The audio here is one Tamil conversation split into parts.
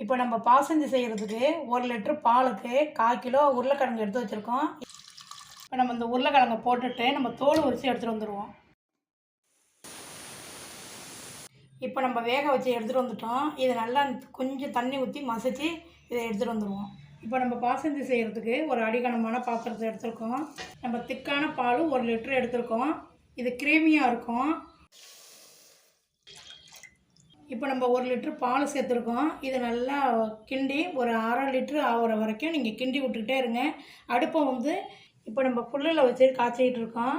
இப்போ நம்ம பாசஞ்சி செய்கிறதுக்கு 1 லிட்டர் பாலுக்கு 1/4 கிலோ உருளைக்கிழங்கு எடுத்து வச்சுருக்கோம். இப்போ நம்ம இந்த உருளைக்கிழங்கை போட்டுட்டு நம்ம தோல் உரித்து எடுத்துகிட்டு வந்துடுவோம். இப்போ நம்ம வேக வச்சு எடுத்துகிட்டு வந்துட்டோம். இதை நல்லா கொஞ்சம் தண்ணி ஊற்றி மசித்து இதை எடுத்துகிட்டு வந்துடுவோம். இப்போ நம்ம பாசஞ்சி செய்கிறதுக்கு ஒரு அடிகனமான பாத்திரத்தை எடுத்துருக்கோம். நம்ம திக்கான பால் 1 லிட்டர் எடுத்துருக்கோம். இது க்ரீமியாக இருக்கும். இப்போ நம்ம 1 லிட்டர் பால் சேர்த்துருக்கோம். இதை நல்லா கிண்டி ஒரு 1/2 லிட்டரு ஆகிற வரைக்கும் நீங்கள் கிண்டி விட்டுக்கிட்டே இருங்க. அடுப்பை வந்து இப்போ நம்ம ஃபுல்லில் வச்சு காய்ச்சிக்கிட்டு இருக்கோம்.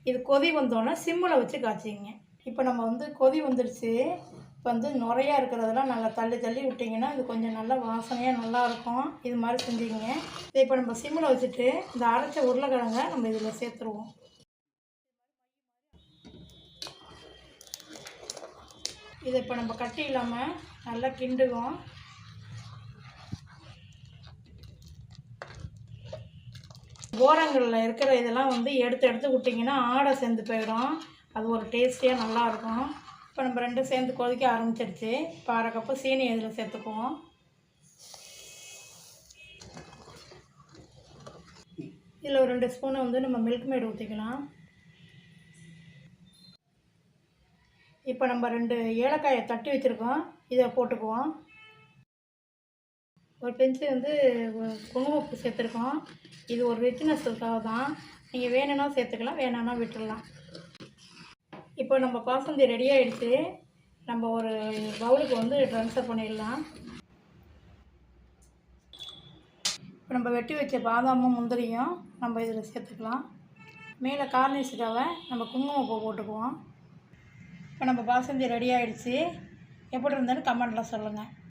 இது கொதி வந்தோடனே சிம்மில் வச்சு காய்ச்சிங்க. இப்போ நம்ம வந்து கொதி வந்துடுச்சு. இப்போ வந்து நுரையா இருக்கிறதெல்லாம் நல்லா தள்ளி தள்ளி விட்டிங்கன்னா இது கொஞ்சம் நல்லா வாசனையாக நல்லாயிருக்கும். இது மாதிரி செஞ்சுங்க. இதை இப்போ நம்ம சிம்மில் வச்சுட்டு இந்த அரைச்ச உருளைக்கிழங்கை நம்ம இதில் சேர்த்துருவோம். இதை இப்போ நம்ம கட்டி இல்லாமல் நல்லா கிண்டுவோம். ஓரங்களில் இருக்கிற இதெல்லாம் வந்து எடுத்து விட்டிங்கன்னா ஆடை சேர்ந்து போயிடும். அது ஒரு டேஸ்டியாக நல்லாயிருக்கும். இப்போ நம்ம 2 சேர்ந்து கொதிக்க ஆரம்பிச்சிருச்சு. இப்போ 1/2 கப்பு சீனி இதில் சேர்த்துக்குவோம். இதில் ஒரு 2 ஸ்பூனை வந்து நம்ம மில்க் மேட் ஊற்றிக்கலாம். இப்போ நம்ம 2 ஏலக்காயை தட்டி வச்சுருக்கோம். இதை போட்டுக்குவோம். ஒரு பிஞ்சு வந்து குங்குமப்பூ சேர்த்துருக்கோம். இது ஒரு ரிச்னஸ்ஸுக்காக தான். நீங்கள் வேணும்னா சேர்த்துக்கலாம், வேணும்னா விட்டுடலாம். இப்போ நம்ம பாசந்தி ரெடி ஆகிடுச்சு. நம்ம ஒரு பவுலுக்கு வந்து ட்ரான்ஸ்ஃபர் பண்ணிடலாம். இப்போ நம்ம வெட்டி வச்ச பாதாமும் முந்திரியும் நம்ம இதில் சேர்த்துக்கலாம். மேலே கார்னிஷுக்காக நம்ம குங்குமப்பூ போட்டுக்குவோம். இப்போ நம்ம பாசந்தி ரெடி ஆகிடுச்சு. எப்படி இருந்தாலும் கமெண்ட்டில் சொல்லுங்கள்.